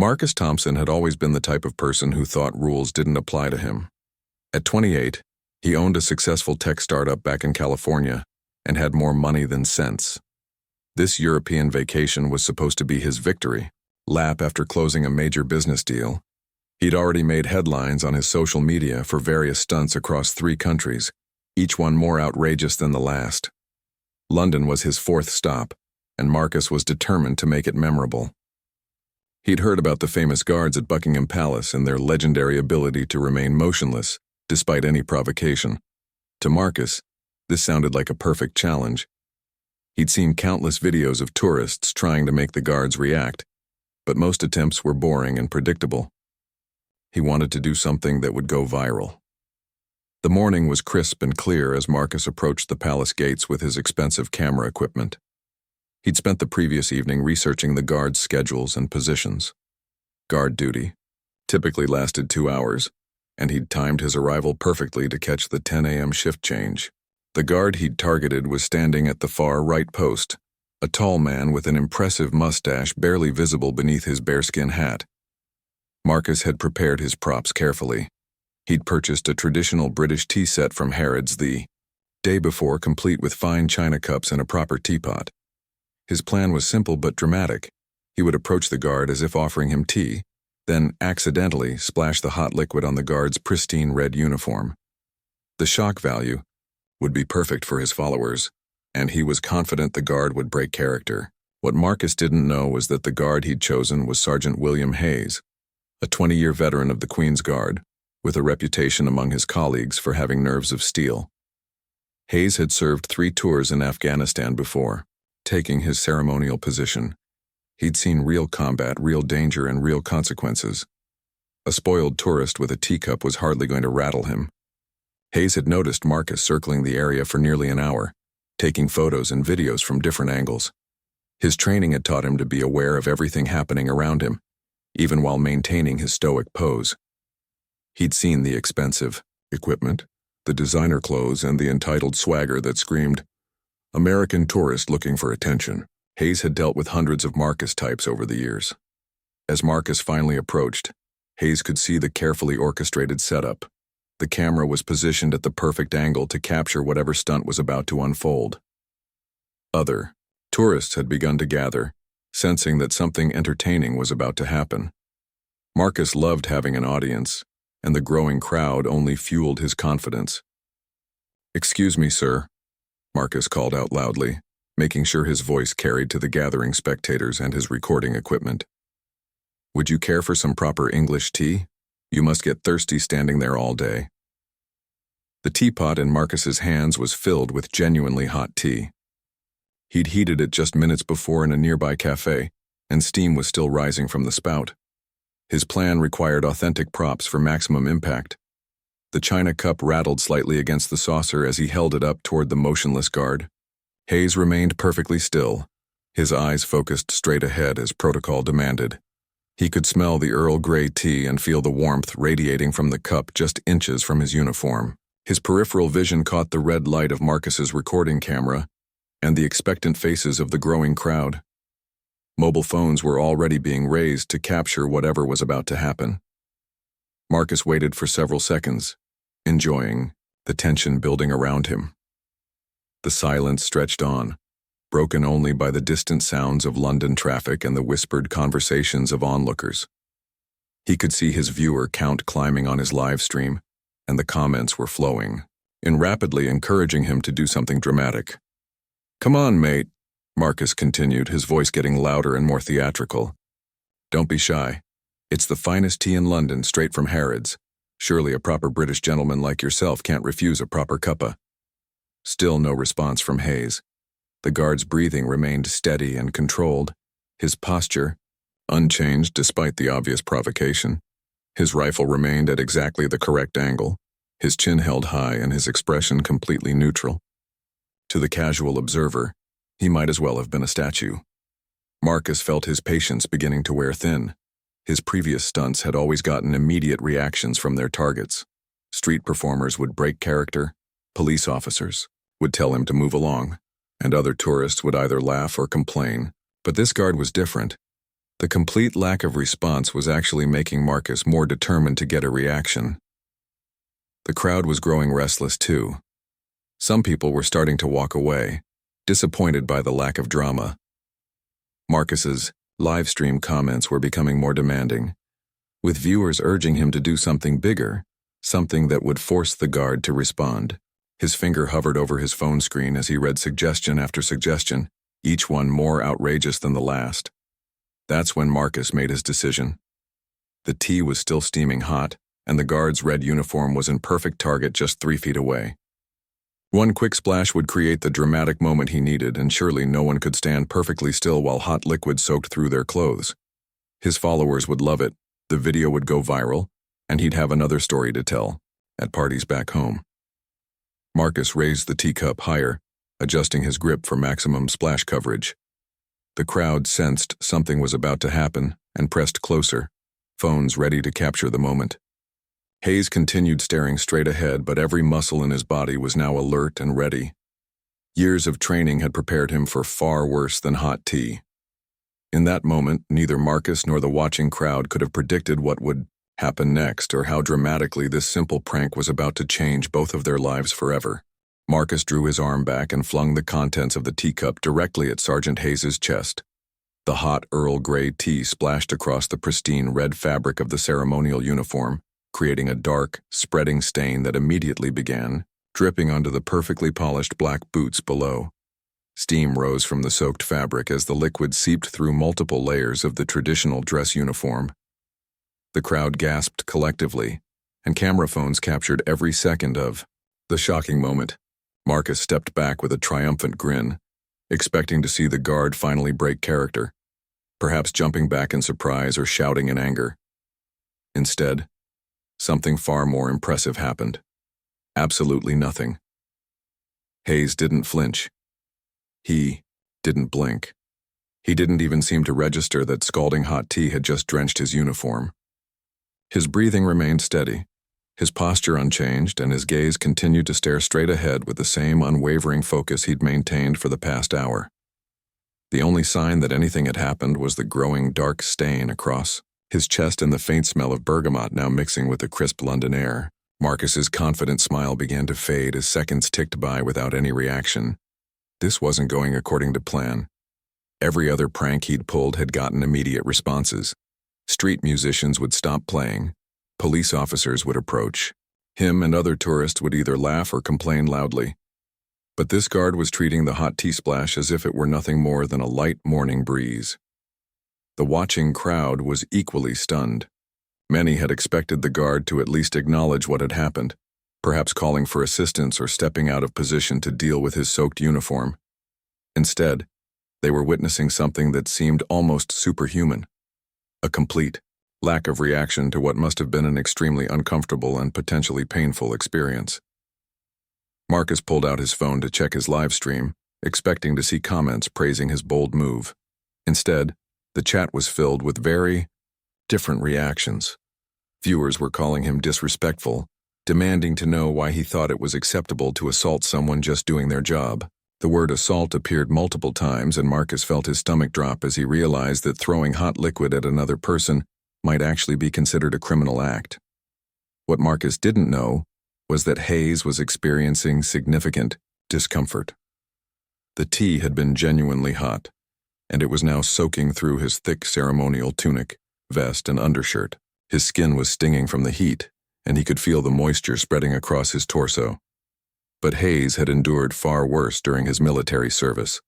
Marcus Thompson had always been the type of person who thought rules didn't apply to him. At 28, he owned a successful tech startup back in California and had more money than sense. This European vacation was supposed to be his victory lap after closing a major business deal. He'd already made headlines on his social media for various stunts across 3 countries, each one more outrageous than the last. London was his 4th stop, and Marcus was determined to make it memorable. He'd heard about the famous guards at Buckingham Palace and their legendary ability to remain motionless despite any provocation. To Marcus, this sounded like a perfect challenge. He'd seen countless videos of tourists trying to make the guards react, but most attempts were boring and predictable. He wanted to do something that would go viral. The morning was crisp and clear as Marcus approached the palace gates with his expensive camera equipment. He'd spent the previous evening researching the guards' schedules and positions. Guard duty typically lasted 2 hours, and he'd timed his arrival perfectly to catch the 10 a.m. shift change. The guard he'd targeted was standing at the far right post, a tall man with an impressive mustache barely visible beneath his bearskin hat. Marcus had prepared his props carefully. He'd purchased a traditional British tea set from Harrods the day before, complete with fine china cups and a proper teapot. His plan was simple but dramatic. He would approach the guard as if offering him tea, then accidentally splash the hot liquid on the guard's pristine red uniform. The shock value would be perfect for his followers, and he was confident the guard would break character. What Marcus didn't know was that the guard he'd chosen was Sergeant William Hayes, a 20-year veteran of the Queen's Guard, with a reputation among his colleagues for having nerves of steel. Hayes had served 3 tours in Afghanistan before, taking his ceremonial position. He'd seen real combat, real danger, and real consequences. A spoiled tourist with a teacup was hardly going to rattle him. Hayes had noticed Marcus circling the area for nearly an hour, taking photos and videos from different angles. His training had taught him to be aware of everything happening around him, even while maintaining his stoic pose. He'd seen the expensive equipment, the designer clothes, and the entitled swagger that screamed, "American tourist looking for attention." Hayes had dealt with hundreds of Marcus types over the years. As Marcus finally approached, Hayes could see the carefully orchestrated setup. The camera was positioned at the perfect angle to capture whatever stunt was about to unfold. Other tourists had begun to gather, sensing that something entertaining was about to happen. Marcus loved having an audience, and the growing crowd only fueled his confidence. "Excuse me, sir," Marcus called out loudly, making sure his voice carried to the gathering spectators and his recording equipment. "Would you care for some proper English tea? You must get thirsty standing there all day." The teapot in Marcus's hands was filled with genuinely hot tea. He'd heated it just minutes before in a nearby cafe, and steam was still rising from the spout. His plan required authentic props for maximum impact. The china cup rattled slightly against the saucer as he held it up toward the motionless guard. Hayes remained perfectly still, his eyes focused straight ahead as protocol demanded. He could smell the Earl Grey tea and feel the warmth radiating from the cup just inches from his uniform. His peripheral vision caught the red light of Marcus's recording camera and the expectant faces of the growing crowd. Mobile phones were already being raised to capture whatever was about to happen. Marcus waited for several seconds, enjoying the tension building around him. The silence stretched on, broken only by the distant sounds of London traffic and the whispered conversations of onlookers. He could see his viewer count climbing on his live stream, and the comments were flowing, rapidly encouraging him to do something dramatic. "Come on, mate," Marcus continued, his voice getting louder and more theatrical. "Don't be shy. It's the finest tea in London, straight from Harrods. Surely a proper British gentleman like yourself can't refuse a proper cuppa." Still no response from Hayes. The guard's breathing remained steady and controlled, his posture unchanged despite the obvious provocation. His rifle remained at exactly the correct angle, his chin held high and his expression completely neutral. To the casual observer, he might as well have been a statue. Marcus felt his patience beginning to wear thin. His previous stunts had always gotten immediate reactions from their targets. Street performers would break character, police officers would tell him to move along, and other tourists would either laugh or complain. But this guard was different. The complete lack of response was actually making Marcus more determined to get a reaction. The crowd was growing restless too. Some people were starting to walk away, disappointed by the lack of drama. Marcus's live stream comments were becoming more demanding, with viewers urging him to do something bigger, something that would force the guard to respond. His finger hovered over his phone screen as he read suggestion after suggestion, each one more outrageous than the last. That's when Marcus made his decision. The tea was still steaming hot, and the guard's red uniform was in perfect target just 3 feet away. One quick splash would create the dramatic moment he needed, and surely no one could stand perfectly still while hot liquid soaked through their clothes. His followers would love it, the video would go viral, and he'd have another story to tell, at parties back home. Marcus raised the teacup higher, adjusting his grip for maximum splash coverage. The crowd sensed something was about to happen and pressed closer, phones ready to capture the moment. Hayes continued staring straight ahead, but every muscle in his body was now alert and ready. Years of training had prepared him for far worse than hot tea. In that moment, neither Marcus nor the watching crowd could have predicted what would happen next or how dramatically this simple prank was about to change both of their lives forever. Marcus drew his arm back and flung the contents of the teacup directly at Sergeant Hayes's chest. The hot Earl Grey tea splashed across the pristine red fabric of the ceremonial uniform, creating a dark, spreading stain that immediately began, dripping onto the perfectly polished black boots below. Steam rose from the soaked fabric as the liquid seeped through multiple layers of the traditional dress uniform. The crowd gasped collectively, and camera phones captured every second of the shocking moment. Marcus stepped back with a triumphant grin, expecting to see the guard finally break character, perhaps jumping back in surprise or shouting in anger. Instead, something far more impressive happened. Absolutely nothing. Hayes didn't flinch. He didn't blink. He didn't even seem to register that scalding hot tea had just drenched his uniform. His breathing remained steady, his posture unchanged, and his gaze continued to stare straight ahead with the same unwavering focus he'd maintained for the past hour. The only sign that anything had happened was the growing dark stain across his chest and the faint smell of bergamot now mixing with the crisp London air. Marcus's confident smile began to fade as seconds ticked by without any reaction. This wasn't going according to plan. Every other prank he'd pulled had gotten immediate responses. Street musicians would stop playing. Police officers would approach. Him and other tourists would either laugh or complain loudly. But this guard was treating the hot tea splash as if it were nothing more than a light morning breeze. The watching crowd was equally stunned. Many had expected the guard to at least acknowledge what had happened, perhaps calling for assistance or stepping out of position to deal with his soaked uniform. Instead, they were witnessing something that seemed almost superhuman. A complete lack of reaction to what must have been an extremely uncomfortable and potentially painful experience. Marcus pulled out his phone to check his live stream, expecting to see comments praising his bold move. Instead, the chat was filled with very different reactions. Viewers were calling him disrespectful, demanding to know why he thought it was acceptable to assault someone just doing their job. The word assault appeared multiple times, and Marcus felt his stomach drop as he realized that throwing hot liquid at another person might actually be considered a criminal act. What Marcus didn't know was that Hayes was experiencing significant discomfort. The tea had been genuinely hot, and it was now soaking through his thick ceremonial tunic, vest, and undershirt. His skin was stinging from the heat, and he could feel the moisture spreading across his torso. But Hayes had endured far worse during his military service.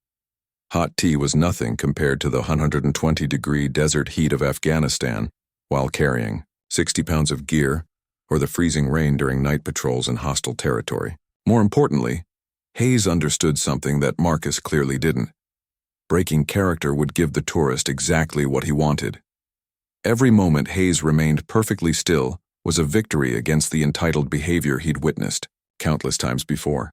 Hot tea was nothing compared to the 120-degree desert heat of Afghanistan while carrying 60 pounds of gear, or the freezing rain during night patrols in hostile territory. More importantly, Hayes understood something that Marcus clearly didn't. Breaking character would give the tourist exactly what he wanted. Every moment Hayes remained perfectly still was a victory against the entitled behavior he'd witnessed countless times before.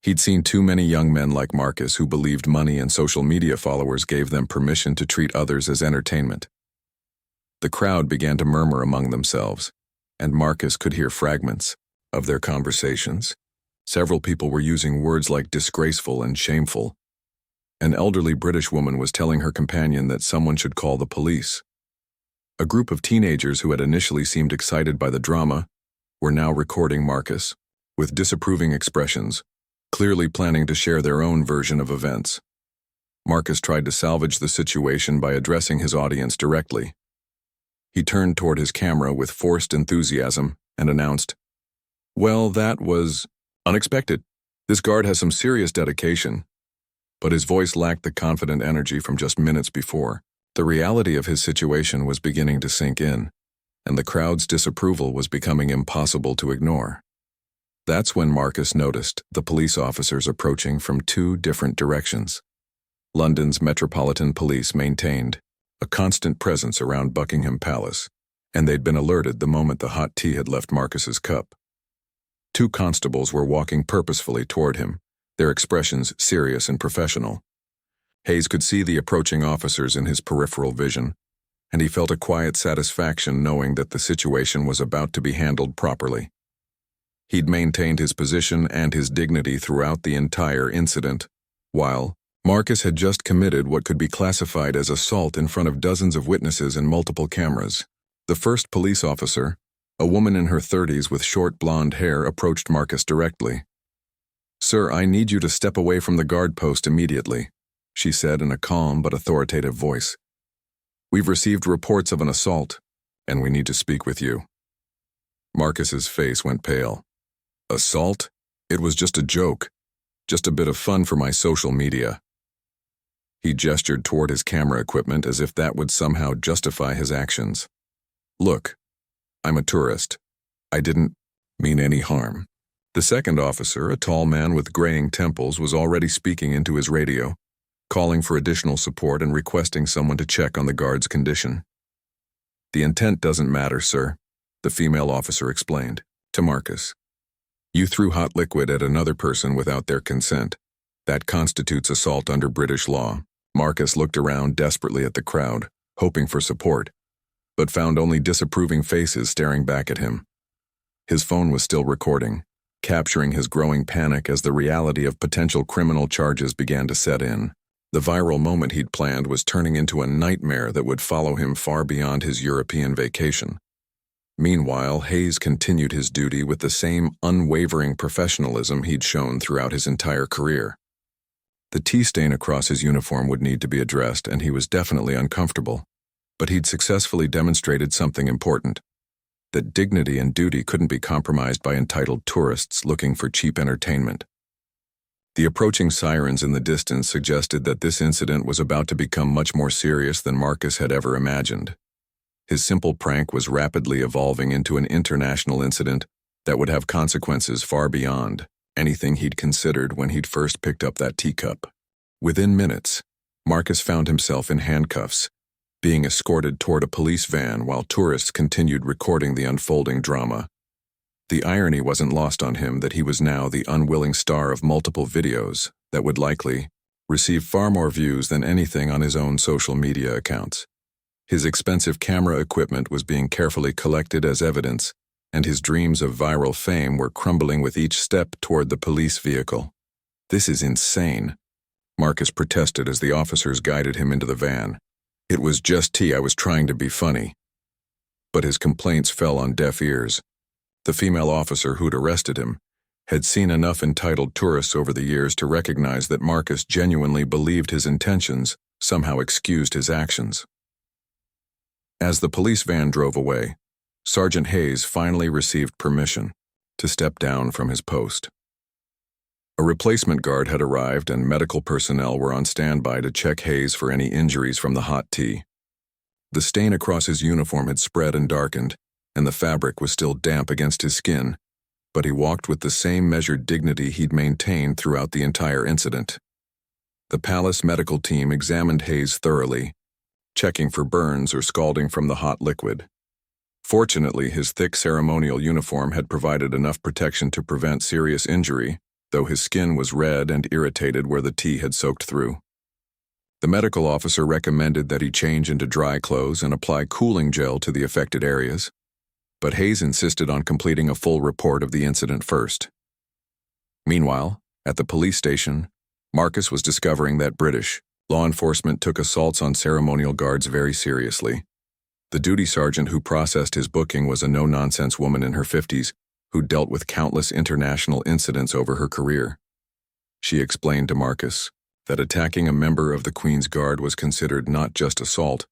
He'd seen too many young men like Marcus who believed money and social media followers gave them permission to treat others as entertainment. The crowd began to murmur among themselves, and Marcus could hear fragments of their conversations. Several people were using words like disgraceful and shameful. An elderly British woman was telling her companion that someone should call the police. A group of teenagers who had initially seemed excited by the drama were now recording Marcus, with disapproving expressions, clearly planning to share their own version of events. Marcus tried to salvage the situation by addressing his audience directly. He turned toward his camera with forced enthusiasm and announced, "Well, that was unexpected. This guard has some serious dedication." But his voice lacked the confident energy from just minutes before. The reality of his situation was beginning to sink in, and the crowd's disapproval was becoming impossible to ignore. That's when Marcus noticed the police officers approaching from two different directions. London's Metropolitan Police maintained a constant presence around Buckingham Palace, and they'd been alerted the moment the hot tea had left Marcus's cup. Two constables were walking purposefully toward him, their expressions serious and professional. Hayes could see the approaching officers in his peripheral vision, and he felt a quiet satisfaction knowing that the situation was about to be handled properly. He'd maintained his position and his dignity throughout the entire incident, while Marcus had just committed what could be classified as assault in front of dozens of witnesses and multiple cameras. The first police officer, a woman in her 30s with short blonde hair, approached Marcus directly. "Sir, I need you to step away from the guard post immediately," she said in a calm but authoritative voice. "We've received reports of an assault, and we need to speak with you." Marcus's face went pale. "Assault? It was just a joke. Just a bit of fun for my social media." He gestured toward his camera equipment as if that would somehow justify his actions. "Look, I'm a tourist. I didn't mean any harm." The second officer, a tall man with graying temples, was already speaking into his radio, calling for additional support and requesting someone to check on the guard's condition. "The intent doesn't matter, sir," the female officer explained to Marcus. "You threw hot liquid at another person without their consent. That constitutes assault under British law." Marcus looked around desperately at the crowd, hoping for support, but found only disapproving faces staring back at him. His phone was still recording, capturing his growing panic as the reality of potential criminal charges began to set in. The viral moment he'd planned was turning into a nightmare that would follow him far beyond his European vacation. Meanwhile, Hayes continued his duty with the same unwavering professionalism he'd shown throughout his entire career. The tea stain across his uniform would need to be addressed, and he was definitely uncomfortable. But he'd successfully demonstrated something important: that dignity and duty couldn't be compromised by entitled tourists looking for cheap entertainment. The approaching sirens in the distance suggested that this incident was about to become much more serious than Marcus had ever imagined. His simple prank was rapidly evolving into an international incident that would have consequences far beyond anything he'd considered when he'd first picked up that teacup. Within minutes, Marcus found himself in handcuffs, being escorted toward a police van while tourists continued recording the unfolding drama. The irony wasn't lost on him that he was now the unwilling star of multiple videos that would likely receive far more views than anything on his own social media accounts. His expensive camera equipment was being carefully collected as evidence, and his dreams of viral fame were crumbling with each step toward the police vehicle. "This is insane," Marcus protested as the officers guided him into the van. "It was just tea. I was trying to be funny." But his complaints fell on deaf ears. The female officer who'd arrested him had seen enough entitled tourists over the years to recognize that Marcus genuinely believed his intentions somehow excused his actions. As the police van drove away, Sergeant Hayes finally received permission to step down from his post. A replacement guard had arrived, and medical personnel were on standby to check Hayes for any injuries from the hot tea. The stain across his uniform had spread and darkened, and the fabric was still damp against his skin, but he walked with the same measured dignity he'd maintained throughout the entire incident. The palace medical team examined Hayes thoroughly, checking for burns or scalding from the hot liquid. Fortunately, his thick ceremonial uniform had provided enough protection to prevent serious injury, though his skin was red and irritated where the tea had soaked through. The medical officer recommended that he change into dry clothes and apply cooling gel to the affected areas, but Hayes insisted on completing a full report of the incident first. Meanwhile, at the police station, Marcus was discovering that British law enforcement took assaults on ceremonial guards very seriously. The duty sergeant who processed his booking was a no-nonsense woman in her 50s who dealt with countless international incidents over her career. She explained to Marcus that attacking a member of the Queen's Guard was considered not just assault,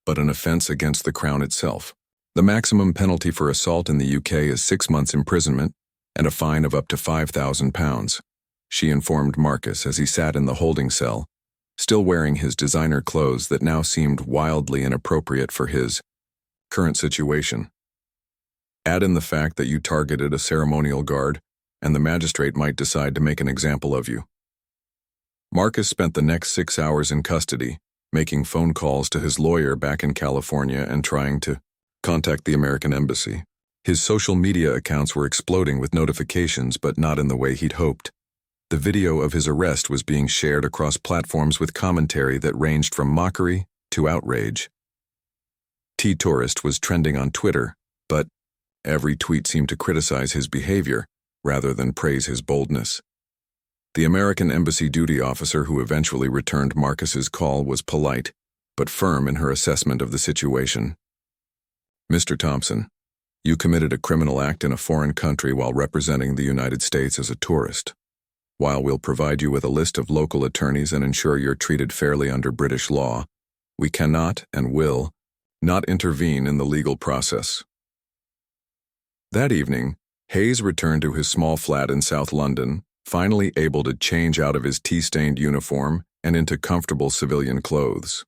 but an offense against the Crown itself. The maximum penalty for assault in the UK is 6 months imprisonment and a fine of up to £5,000, she informed Marcus as he sat in the holding cell, still wearing his designer clothes that now seemed wildly inappropriate for his current situation. Add in the fact that you targeted a ceremonial guard, and the magistrate might decide to make an example of you. Marcus spent the next 6 hours in custody, making phone calls to his lawyer back in California and trying to contact the American embassy. His social media accounts were exploding with notifications, but not in the way he'd hoped. The video of his arrest was being shared across platforms with commentary that ranged from mockery to outrage. Tourist was trending on Twitter, but every tweet seemed to criticize his behavior rather than praise his boldness. The American embassy duty officer who eventually returned Marcus's call was polite, but firm in her assessment of the situation. "Mr. Thompson, you committed a criminal act in a foreign country while representing the United States as a tourist. While we'll provide you with a list of local attorneys and ensure you're treated fairly under British law, we cannot and will not intervene in the legal process." That evening, Hayes returned to his small flat in South London, finally able to change out of his tea-stained uniform and into comfortable civilian clothes.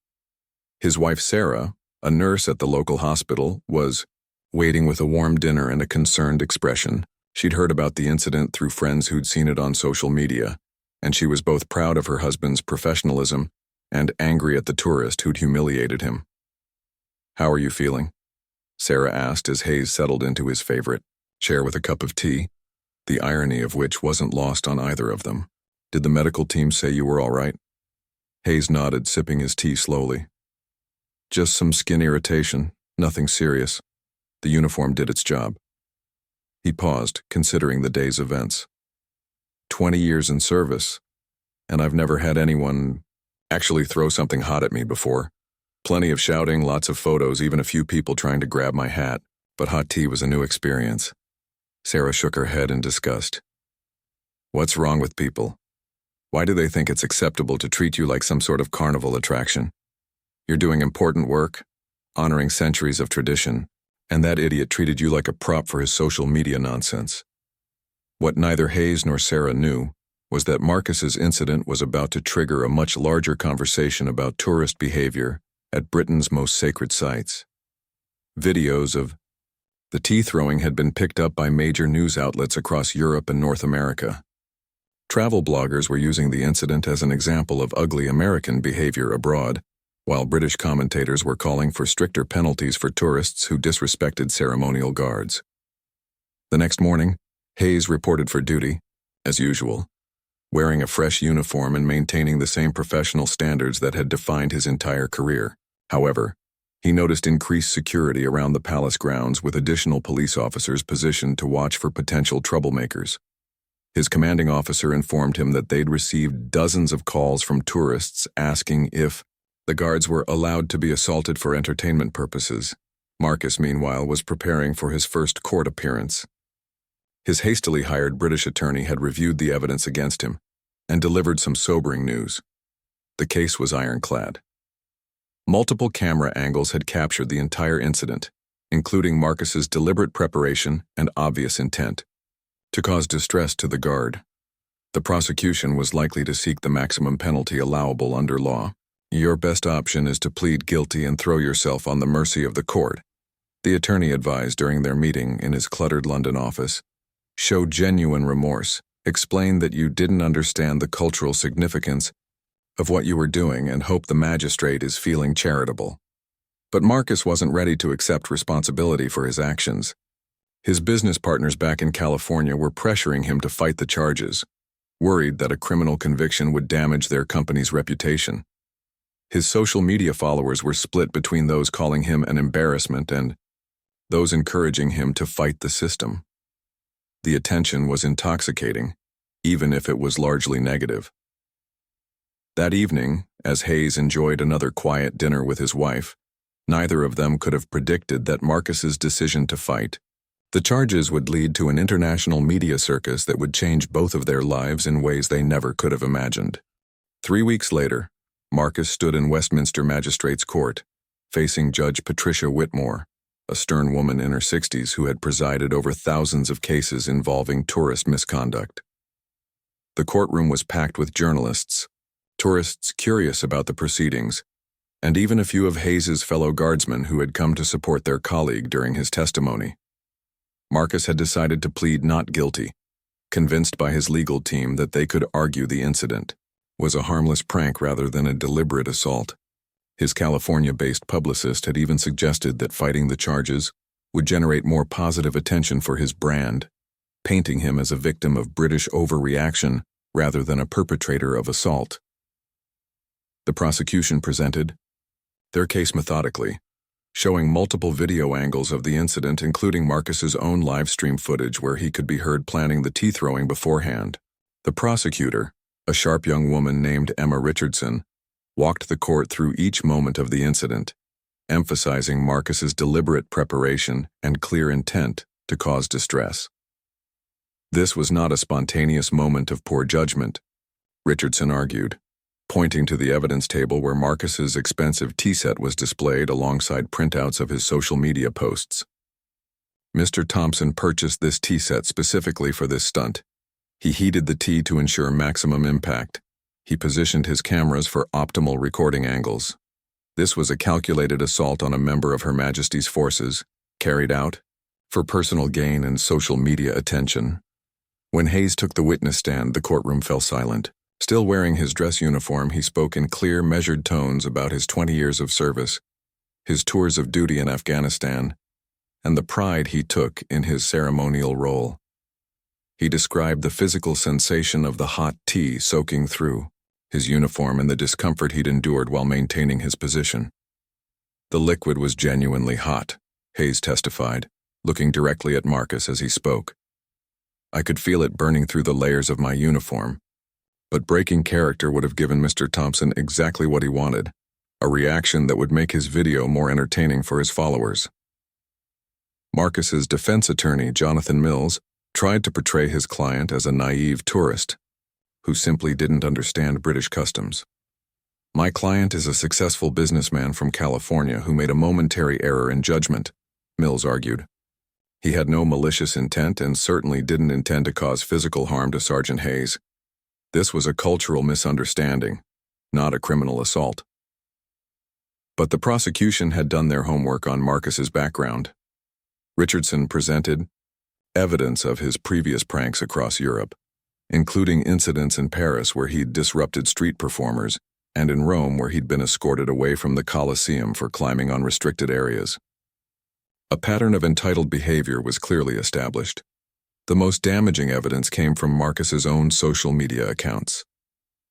His wife Sarah, a nurse at the local hospital, was waiting with a warm dinner and a concerned expression. She'd heard about the incident through friends who'd seen it on social media, and she was both proud of her husband's professionalism and angry at the tourist who'd humiliated him. "How are you feeling?" Sarah asked as Hayes settled into his favorite chair with a cup of tea, the irony of which wasn't lost on either of them. "Did the medical team say you were all right?" Hayes nodded, sipping his tea slowly. "Just some skin irritation, nothing serious. The uniform did its job." He paused, considering the day's events. 20 years in service, and I've never had anyone actually throw something hot at me before. Plenty of shouting, lots of photos, even a few people trying to grab my hat, but hot tea was a new experience. Sarah shook her head in disgust. "What's wrong with people? Why do they think it's acceptable to treat you like some sort of carnival attraction? You're doing important work, honoring centuries of tradition, and that idiot treated you like a prop for his social media nonsense." What neither Hayes nor Sarah knew was that Marcus's incident was about to trigger a much larger conversation about tourist behavior at Britain's most sacred sites. Videos of the tea throwing had been picked up by major news outlets across Europe and North America. Travel bloggers were using the incident as an example of ugly American behavior abroad, while British commentators were calling for stricter penalties for tourists who disrespected ceremonial guards. The next morning, Hayes reported for duty, as usual, wearing a fresh uniform and maintaining the same professional standards that had defined his entire career. However, he noticed increased security around the palace grounds with additional police officers positioned to watch for potential troublemakers. His commanding officer informed him that they'd received dozens of calls from tourists asking if the guards were allowed to be assaulted for entertainment purposes. Marcus, meanwhile, was preparing for his first court appearance. His hastily hired British attorney had reviewed the evidence against him and delivered some sobering news. The case was ironclad. Multiple camera angles had captured the entire incident, including Marcus's deliberate preparation and obvious intent to cause distress to the guard. The prosecution was likely to seek the maximum penalty allowable under law. "Your best option is to plead guilty and throw yourself on the mercy of the court," the attorney advised during their meeting in his cluttered London office. "Show genuine remorse, explain that you didn't understand the cultural significance of what you were doing, and hope the magistrate is feeling charitable." But Marcus wasn't ready to accept responsibility for his actions. His business partners back in California were pressuring him to fight the charges, worried that a criminal conviction would damage their company's reputation. His social media followers were split between those calling him an embarrassment and those encouraging him to fight the system. The attention was intoxicating, even if it was largely negative. That evening, as Hayes enjoyed another quiet dinner with his wife, neither of them could have predicted that Marcus's decision to fight. The charges would lead to an international media circus that would change both of their lives in ways they never could have imagined. 3 weeks later, Marcus stood in Westminster Magistrates' Court, facing Judge Patricia Whitmore, a stern woman in her 60s who had presided over thousands of cases involving tourist misconduct. The courtroom was packed with journalists, tourists curious about the proceedings, and even a few of Hayes's fellow guardsmen who had come to support their colleague during his testimony. Marcus had decided to plead not guilty, convinced by his legal team that they could argue the incident was a harmless prank rather than a deliberate assault. His California-based publicist had even suggested that fighting the charges would generate more positive attention for his brand, painting him as a victim of British overreaction rather than a perpetrator of assault. The prosecution presented their case methodically, showing multiple video angles of the incident, including Marcus's own live stream footage where he could be heard planning the tea throwing beforehand. The prosecutor, a sharp young woman named Emma Richardson, walked the court through each moment of the incident, emphasizing Marcus's deliberate preparation and clear intent to cause distress. This was not a spontaneous moment of poor judgment, Richardson argued, pointing to the evidence table where Marcus's expensive tea set was displayed alongside printouts of his social media posts. Mr. Thompson purchased this tea set specifically for this stunt. He heated the tea to ensure maximum impact. He positioned his cameras for optimal recording angles. This was a calculated assault on a member of Her Majesty's forces, carried out for personal gain and social media attention. When Hayes took the witness stand, the courtroom fell silent. Still wearing his dress uniform, he spoke in clear, measured tones about his 20 years of service, his tours of duty in Afghanistan, and the pride he took in his ceremonial role. He described the physical sensation of the hot tea soaking through his uniform and the discomfort he'd endured while maintaining his position. The liquid was genuinely hot, Hayes testified, looking directly at Marcus as he spoke. I could feel it burning through the layers of my uniform. But breaking character would have given Mr. Thompson exactly what he wanted, a reaction that would make his video more entertaining for his followers. Marcus's defense attorney, Jonathan Mills, tried to portray his client as a naive tourist who simply didn't understand British customs. My client is a successful businessman from California who made a momentary error in judgment, Mills argued. He had no malicious intent and certainly didn't intend to cause physical harm to Sergeant Hayes. This was a cultural misunderstanding, not a criminal assault. But the prosecution had done their homework on Marcus's background. Richardson presented evidence of his previous pranks across Europe, including incidents in Paris where he'd disrupted street performers and in Rome where he'd been escorted away from the Colosseum for climbing on restricted areas. A pattern of entitled behavior was clearly established. The most damaging evidence came from Marcus's own social media accounts.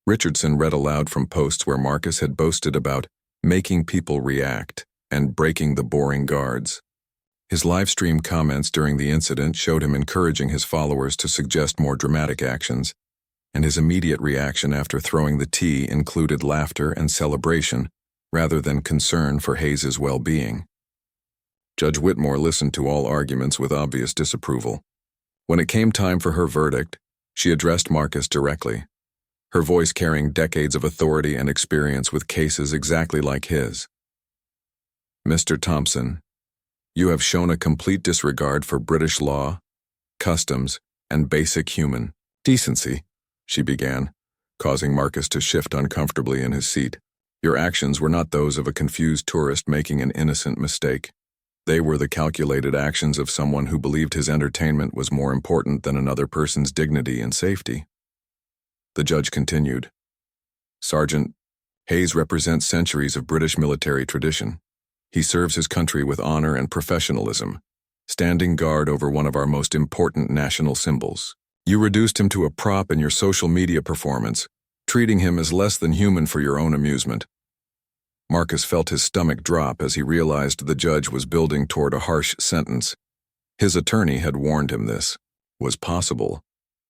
Richardson read aloud from posts where Marcus had boasted about making people react and breaking the boring guards. His live-stream comments during the incident showed him encouraging his followers to suggest more dramatic actions, and his immediate reaction after throwing the tea included laughter and celebration rather than concern for Hayes's well-being. Judge Whitmore listened to all arguments with obvious disapproval. When it came time for her verdict, she addressed Marcus directly, her voice carrying decades of authority and experience with cases exactly like his. Mr. Thompson, you have shown a complete disregard for British law, customs, and basic human decency, she began, causing Marcus to shift uncomfortably in his seat. Your actions were not those of a confused tourist making an innocent mistake. They were the calculated actions of someone who believed his entertainment was more important than another person's dignity and safety. The judge continued, Sergeant, Hayes represents centuries of British military tradition. He serves his country with honor and professionalism, standing guard over one of our most important national symbols. You reduced him to a prop in your social media performance, treating him as less than human for your own amusement. Marcus felt his stomach drop as he realized the judge was building toward a harsh sentence. His attorney had warned him this was possible,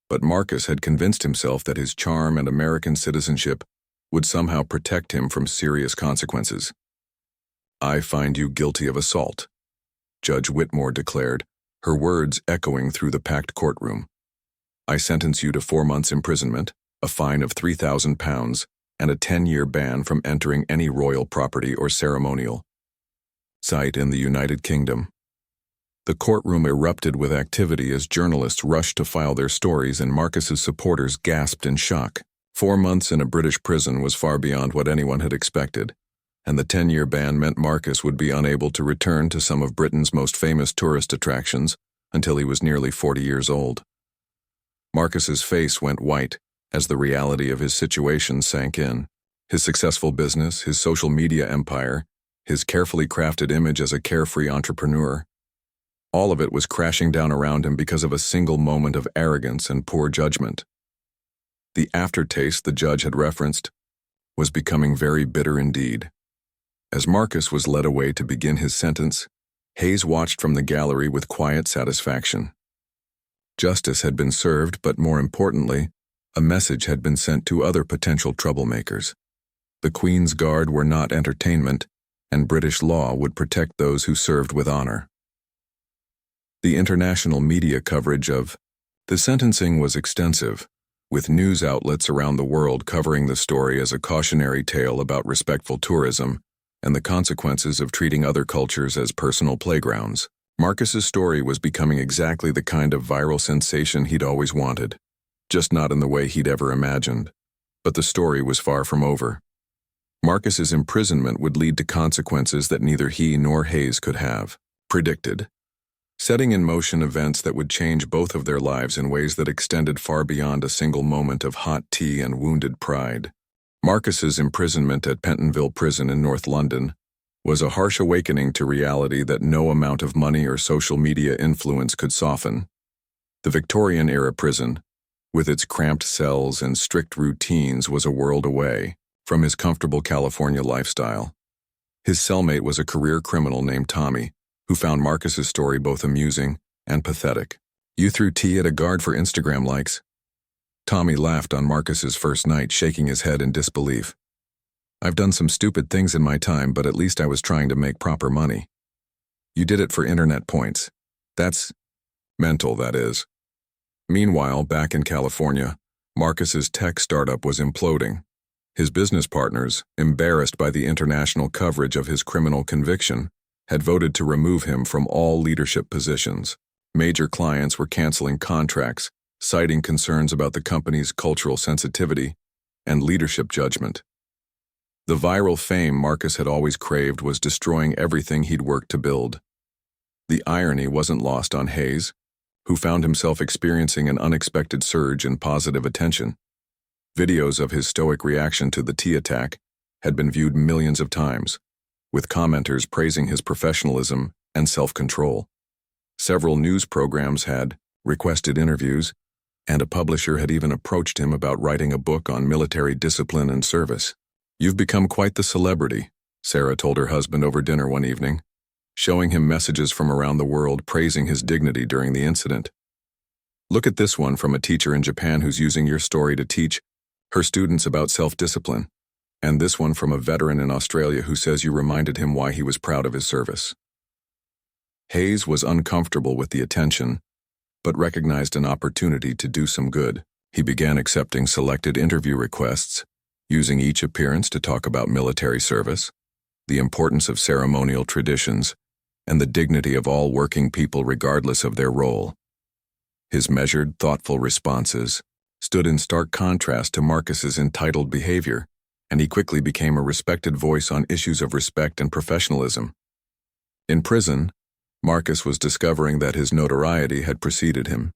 but Marcus had convinced himself that his charm and American citizenship would somehow protect him from serious consequences. "I find you guilty of assault," Judge Whitmore declared, her words echoing through the packed courtroom. "I sentence you to 4 months' imprisonment, a fine of £3,000, and a 10-year ban from entering any royal property or ceremonial." Site in the United Kingdom. The courtroom erupted with activity as journalists rushed to file their stories and Marcus's supporters gasped in shock. 4 months in a British prison was far beyond what anyone had expected, and the 10-year ban meant Marcus would be unable to return to some of Britain's most famous tourist attractions until he was nearly 40 years old. Marcus's face went white as the reality of his situation sank in. His successful business, his social media empire, his carefully crafted image as a carefree entrepreneur, all of it was crashing down around him because of a single moment of arrogance and poor judgment. The aftertaste the judge had referenced was becoming very bitter indeed. As Marcus was led away to begin his sentence, Hayes watched from the gallery with quiet satisfaction. Justice had been served, but more importantly, a message had been sent to other potential troublemakers. The Queen's Guard were not entertainment, and British law would protect those who served with honor. The international media coverage of the sentencing was extensive, with news outlets around the world covering the story as a cautionary tale about respectful tourism and the consequences of treating other cultures as personal playgrounds. Marcus's story was becoming exactly the kind of viral sensation he'd always wanted, just not in the way he'd ever imagined. But the story was far from over. Marcus's imprisonment would lead to consequences that neither he nor Hayes could have predicted, setting in motion events that would change both of their lives in ways that extended far beyond a single moment of hot tea and wounded pride. Marcus's imprisonment at Pentonville Prison in North London was a harsh awakening to reality that no amount of money or social media influence could soften. The Victorian-era prison, with its cramped cells and strict routines, was a world away from his comfortable California lifestyle. His cellmate was a career criminal named Tommy, who found Marcus's story both amusing and pathetic. "You threw tea at a guard for Instagram likes?" Tommy laughed on Marcus's first night, shaking his head in disbelief. "I've done some stupid things in my time, but at least I was trying to make proper money." "You did it for internet points. That's mental, that is." Meanwhile, back in California, Marcus's tech startup was imploding. His business partners, embarrassed by the international coverage of his criminal conviction, had voted to remove him from all leadership positions. Major clients were canceling contracts, citing concerns about the company's cultural sensitivity and leadership judgment. The viral fame Marcus had always craved was destroying everything he'd worked to build. The irony wasn't lost on Hayes, who found himself experiencing an unexpected surge in positive attention. Videos of his stoic reaction to the tea attack had been viewed millions of times, with commenters praising his professionalism and self-control. Several news programs had requested interviews, and a publisher had even approached him about writing a book on military discipline and service. "You've become quite the celebrity," Sarah told her husband over dinner one evening, showing him messages from around the world praising his dignity during the incident. "Look at this one from a teacher in Japan who's using your story to teach her students about self-discipline, and this one from a veteran in Australia who says you reminded him why he was proud of his service." Hayes was uncomfortable with the attention, but recognized an opportunity to do some good. He began accepting selected interview requests, using each appearance to talk about military service, the importance of ceremonial traditions, and the dignity of all working people regardless of their role. His measured, thoughtful responses stood in stark contrast to Marcus's entitled behavior, and he quickly became a respected voice on issues of respect and professionalism. In prison, Marcus was discovering that his notoriety had preceded him.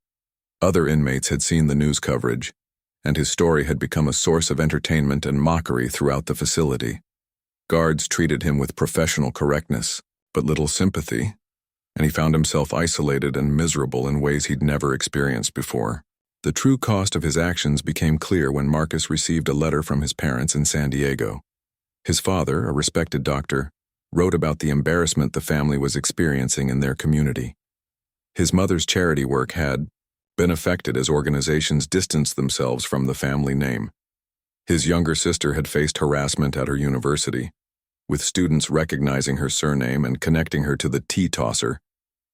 Other inmates had seen the news coverage, and his story had become a source of entertainment and mockery throughout the facility. Guards treated him with professional correctness, but little sympathy, and he found himself isolated and miserable in ways he'd never experienced before. The true cost of his actions became clear when Marcus received a letter from his parents in San Diego. His father, a respected doctor, wrote about the embarrassment the family was experiencing in their community. His mother's charity work had been affected as organizations distanced themselves from the family name. His younger sister had faced harassment at her university, with students recognizing her surname and connecting her to the tea tosser,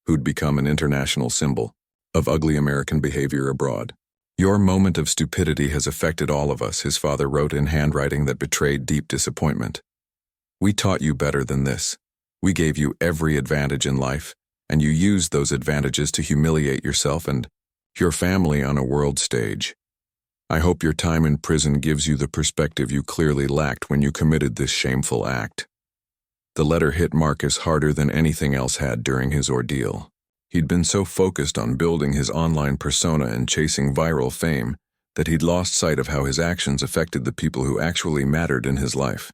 who'd become an international symbol of ugly American behavior abroad. "Your moment of stupidity has affected all of us," his father wrote in handwriting that betrayed deep disappointment. "We taught you better than this. We gave you every advantage in life, and you used those advantages to humiliate yourself and your family on a world stage. I hope your time in prison gives you the perspective you clearly lacked when you committed this shameful act." The letter hit Marcus harder than anything else had during his ordeal. He'd been so focused on building his online persona and chasing viral fame that he'd lost sight of how his actions affected the people who actually mattered in his life.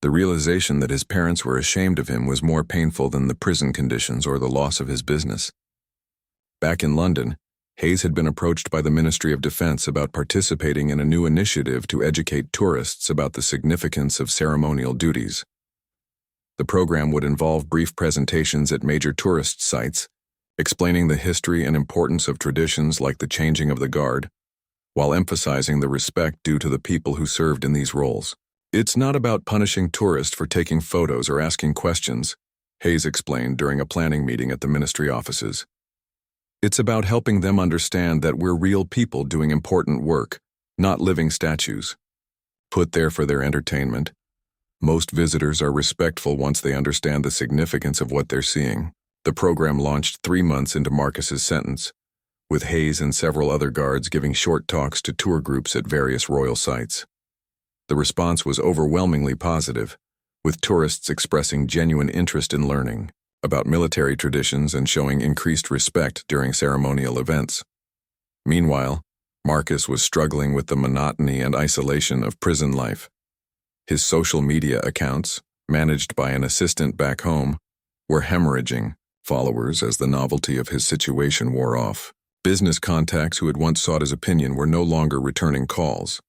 The realization that his parents were ashamed of him was more painful than the prison conditions or the loss of his business. Back in London, Hayes had been approached by the Ministry of Defense about participating in a new initiative to educate tourists about the significance of ceremonial duties. The program would involve brief presentations at major tourist sites, explaining the history and importance of traditions like the changing of the guard, while emphasizing the respect due to the people who served in these roles. "It's not about punishing tourists for taking photos or asking questions," Hayes explained during a planning meeting at the ministry offices. "It's about helping them understand that we're real people doing important work, not living statues, put there for their entertainment. Most visitors are respectful once they understand the significance of what they're seeing." The program launched 3 months into Marcus's sentence, with Hayes and several other guards giving short talks to tour groups at various royal sites. The response was overwhelmingly positive, with tourists expressing genuine interest in learning about military traditions and showing increased respect during ceremonial events. Meanwhile, Marcus was struggling with the monotony and isolation of prison life. His social media accounts, managed by an assistant back home, were hemorrhaging followers as the novelty of his situation wore off. Business contacts who had once sought his opinion were no longer returning calls.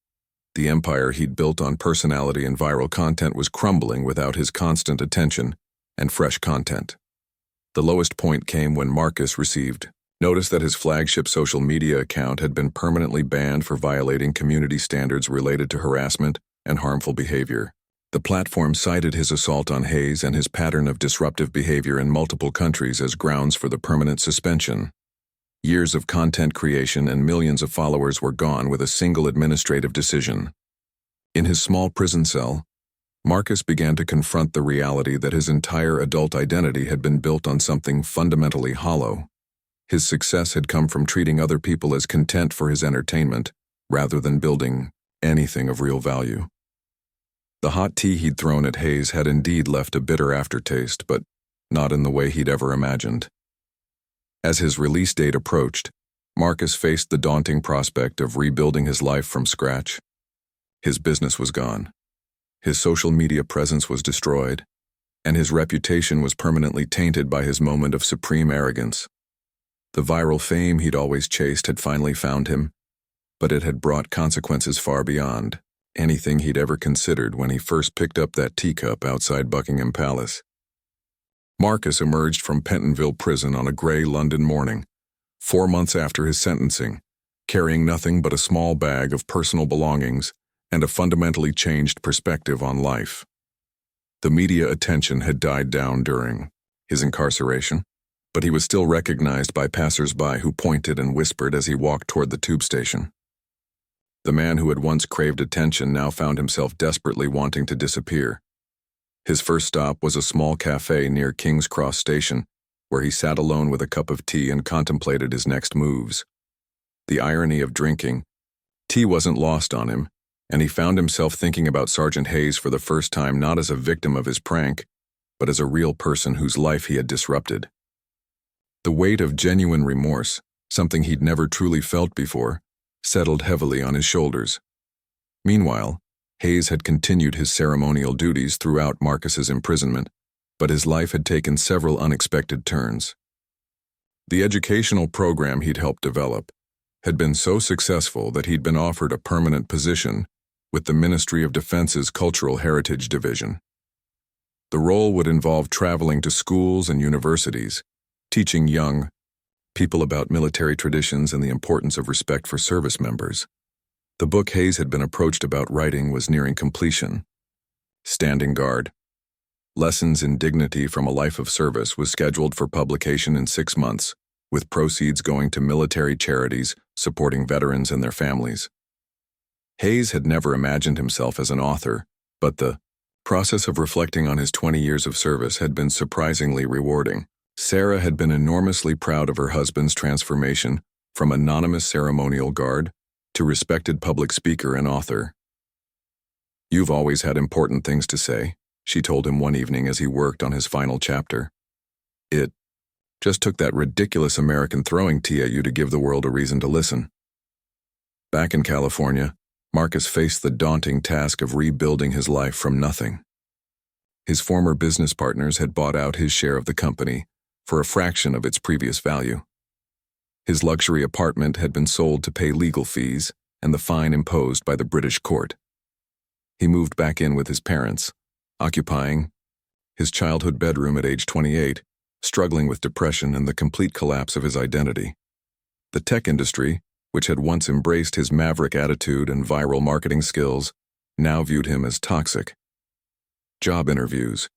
The empire he'd built on personality and viral content was crumbling without his constant attention and fresh content. The lowest point came when Marcus received notice that his flagship social media account had been permanently banned for violating community standards related to harassment and harmful behavior. The platform cited his assault on Hayes and his pattern of disruptive behavior in multiple countries as grounds for the permanent suspension. Years of content creation and millions of followers were gone with a single administrative decision. In his small prison cell, Marcus began to confront the reality that his entire adult identity had been built on something fundamentally hollow. His success had come from treating other people as content for his entertainment, rather than building anything of real value. The hot tea he'd thrown at Hayes had indeed left a bitter aftertaste, but not in the way he'd ever imagined. As his release date approached, Marcus faced the daunting prospect of rebuilding his life from scratch. His business was gone. His social media presence was destroyed, and his reputation was permanently tainted by his moment of supreme arrogance. The viral fame he'd always chased had finally found him, but it had brought consequences far beyond anything he'd ever considered when he first picked up that teacup outside Buckingham Palace. Marcus emerged from Pentonville prison on a gray London morning, 4 months after his sentencing, carrying nothing but a small bag of personal belongings and a fundamentally changed perspective on life. The media attention had died down during his incarceration, but he was still recognized by passers-by who pointed and whispered as he walked toward the tube station. The man who had once craved attention now found himself desperately wanting to disappear. His first stop was a small cafe near King's Cross Station, where he sat alone with a cup of tea and contemplated his next moves. The irony of drinking, tea wasn't lost on him, and he found himself thinking about Sergeant Hayes for the first time not as a victim of his prank, but as a real person whose life he had disrupted. The weight of genuine remorse, something he'd never truly felt before, settled heavily on his shoulders. Meanwhile, Hayes had continued his ceremonial duties throughout Marcus's imprisonment, but his life had taken several unexpected turns. The educational program he'd helped develop had been so successful that he'd been offered a permanent position with the Ministry of Defense's Cultural Heritage Division. The role would involve traveling to schools and universities, teaching young people about military traditions and the importance of respect for service members. The book Hayes had been approached about writing was nearing completion. Standing Guard. Lessons in Dignity from a Life of Service was scheduled for publication in 6 months, with proceeds going to military charities supporting veterans and their families. Hayes had never imagined himself as an author, but the process of reflecting on his 20 years of service had been surprisingly rewarding. Sarah had been enormously proud of her husband's transformation from anonymous ceremonial guard to respected public speaker and author. "You've always had important things to say," she told him one evening as he worked on his final chapter. "It just took that ridiculous American throwing tea at you to give the world a reason to listen." Back in California, Marcus faced the daunting task of rebuilding his life from nothing. His former business partners had bought out his share of the company for a fraction of its previous value. His luxury apartment had been sold to pay legal fees and the fine imposed by the British court. He moved back in with his parents, occupying his childhood bedroom at age 28, struggling with depression and the complete collapse of his identity. The tech industry, which had once embraced his maverick attitude and viral marketing skills, now viewed him as toxic. Job interviews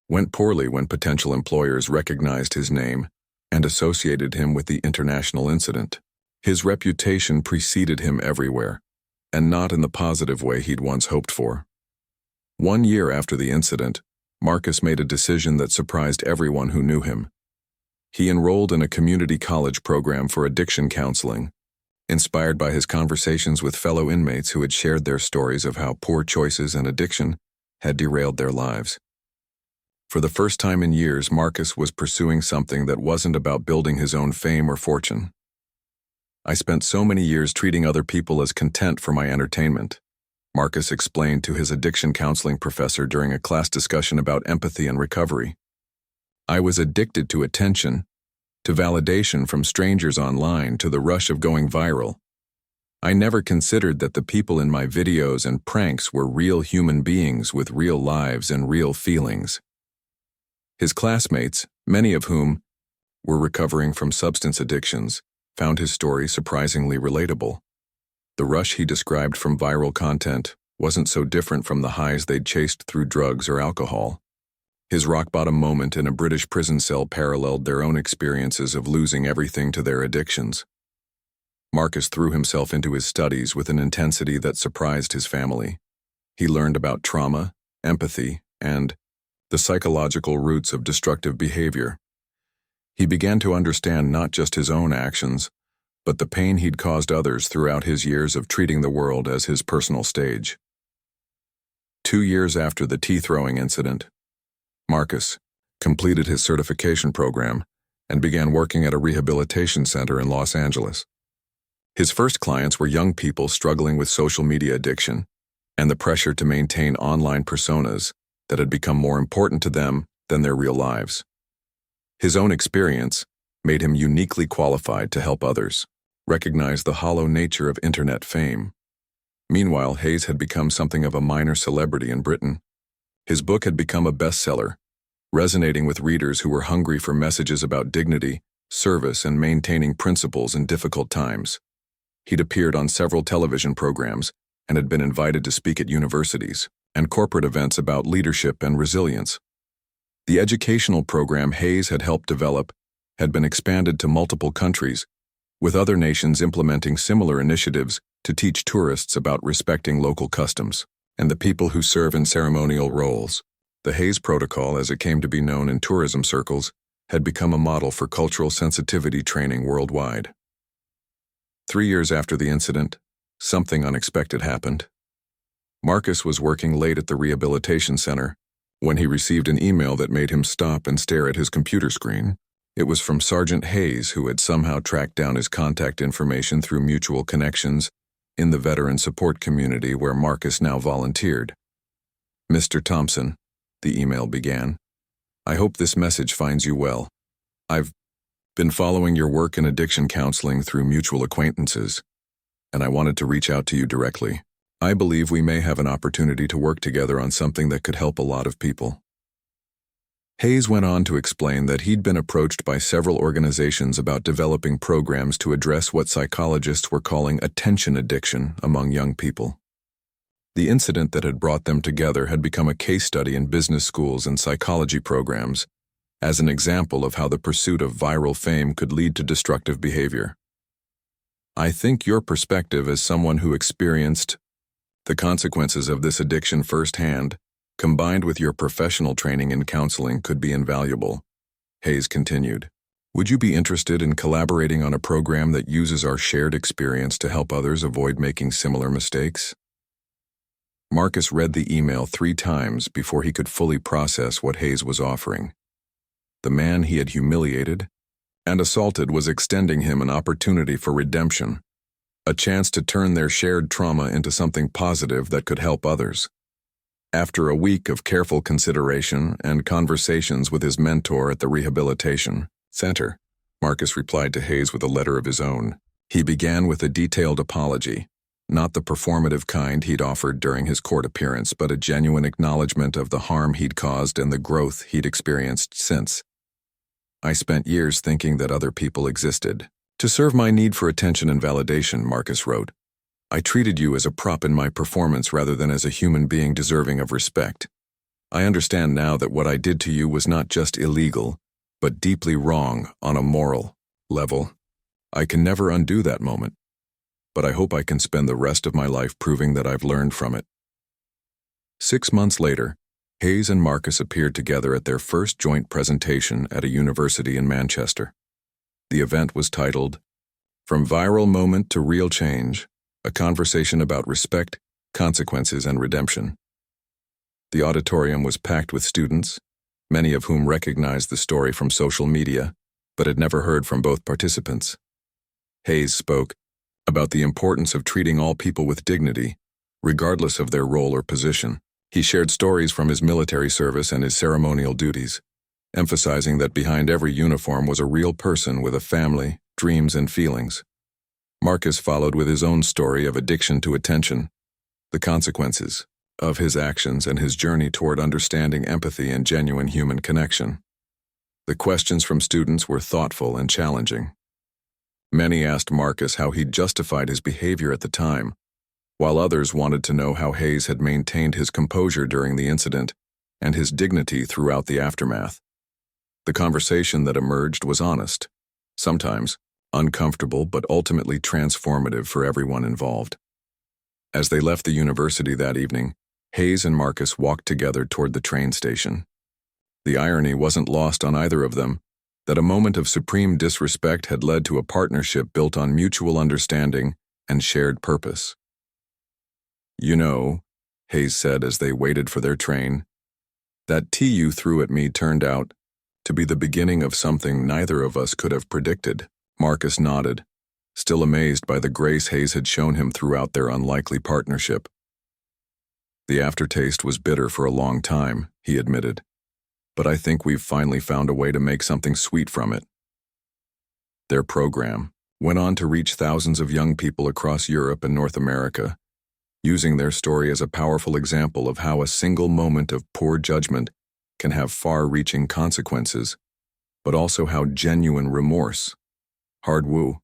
went poorly when potential employers recognized his name and associated him with the international incident. His reputation preceded him everywhere, and not in the positive way he'd once hoped for. 1 year after the incident, Marcus made a decision that surprised everyone who knew him. He enrolled in a community college program for addiction counseling, inspired by his conversations with fellow inmates who had shared their stories of how poor choices and addiction had derailed their lives. For the first time in years, Marcus was pursuing something that wasn't about building his own fame or fortune. "I spent so many years treating other people as content for my entertainment," Marcus explained to his addiction counseling professor during a class discussion about empathy and recovery. "I was addicted to attention, to validation from strangers online, to the rush of going viral. I never considered that the people in my videos and pranks were real human beings with real lives and real feelings." His classmates, many of whom were recovering from substance addictions, found his story surprisingly relatable. The rush he described from viral content wasn't so different from the highs they'd chased through drugs or alcohol. His rock-bottom moment in a British prison cell paralleled their own experiences of losing everything to their addictions. Marcus threw himself into his studies with an intensity that surprised his family. He learned about trauma, empathy, and the psychological roots of destructive behavior. He began to understand not just his own actions, but the pain he'd caused others throughout his years of treating the world as his personal stage. 2 years after the tea-throwing incident, Marcus completed his certification program and began working at a rehabilitation center in Los Angeles. His first clients were young people struggling with social media addiction and the pressure to maintain online personas that had become more important to them than their real lives. His own experience made him uniquely qualified to help others recognize the hollow nature of internet fame. Meanwhile, Hayes had become something of a minor celebrity in Britain. His book had become a bestseller, resonating with readers who were hungry for messages about dignity, service, and maintaining principles in difficult times. He'd appeared on several television programs and had been invited to speak at universities and corporate events about leadership and resilience. The educational program Hayes had helped develop had been expanded to multiple countries, with other nations implementing similar initiatives to teach tourists about respecting local customs and the people who serve in ceremonial roles. The Hayes Protocol, as it came to be known in tourism circles, had become a model for cultural sensitivity training worldwide. 3 years after the incident, something unexpected happened. Marcus was working late at the rehabilitation center when he received an email that made him stop and stare at his computer screen. It was from Sergeant Hayes, who had somehow tracked down his contact information through mutual connections in the veteran support community where Marcus now volunteered. "Mr. Thompson," the email began, "I hope this message finds you well. I've been following your work in addiction counseling through mutual acquaintances, and I wanted to reach out to you directly. I believe we may have an opportunity to work together on something that could help a lot of people." Hayes went on to explain that he'd been approached by several organizations about developing programs to address what psychologists were calling attention addiction among young people. The incident that had brought them together had become a case study in business schools and psychology programs, as an example of how the pursuit of viral fame could lead to destructive behavior. I think your perspective as someone who experienced the consequences of this addiction firsthand, combined with your professional training in counseling, could be invaluable, Hayes continued. Would you be interested in collaborating on a program that uses our shared experience to help others avoid making similar mistakes? Marcus read the email 3 times before he could fully process what Hayes was offering. The man he had humiliated and assaulted was extending him an opportunity for redemption, a chance to turn their shared trauma into something positive that could help others. After a week of careful consideration and conversations with his mentor at the rehabilitation center, Marcus replied to Hayes with a letter of his own. He began with a detailed apology, not the performative kind he'd offered during his court appearance, but a genuine acknowledgement of the harm he'd caused and the growth he'd experienced since. I spent years thinking that other people existed to serve my need for attention and validation, Marcus wrote. I treated you as a prop in my performance rather than as a human being deserving of respect. I understand now that what I did to you was not just illegal, but deeply wrong on a moral level. I can never undo that moment, but I hope I can spend the rest of my life proving that I've learned from it. 6 months later, Hayes and Marcus appeared together at their first joint presentation at a university in Manchester. The event was titled, From Viral Moment to Real Change, a conversation about respect, consequences, and redemption. The auditorium was packed with students, many of whom recognized the story from social media, but had never heard from both participants. Hayes spoke about the importance of treating all people with dignity, regardless of their role or position. He shared stories from his military service and his ceremonial duties, emphasizing that behind every uniform was a real person with a family, dreams, and feelings. Marcus followed with his own story of addiction to attention, the consequences of his actions, and his journey toward understanding empathy and genuine human connection. The questions from students were thoughtful and challenging. Many asked Marcus how he'd justified his behavior at the time, while others wanted to know how Hayes had maintained his composure during the incident and his dignity throughout the aftermath. The conversation that emerged was honest, sometimes uncomfortable, but ultimately transformative for everyone involved. As they left the university that evening, Hayes and Marcus walked together toward the train station. The irony wasn't lost on either of them that a moment of supreme disrespect had led to a partnership built on mutual understanding and shared purpose. You know, Hayes said as they waited for their train, that tea you threw at me turned out to be the beginning of something neither of us could have predicted. Marcus nodded, still amazed by the grace Hayes had shown him throughout their unlikely partnership. The aftertaste was bitter for a long time, he admitted, but I think we've finally found a way to make something sweet from it. Their program went on to reach thousands of young people across Europe and North America, using their story as a powerful example of how a single moment of poor judgment can have far-reaching consequences, but also how genuine remorse, hard woo,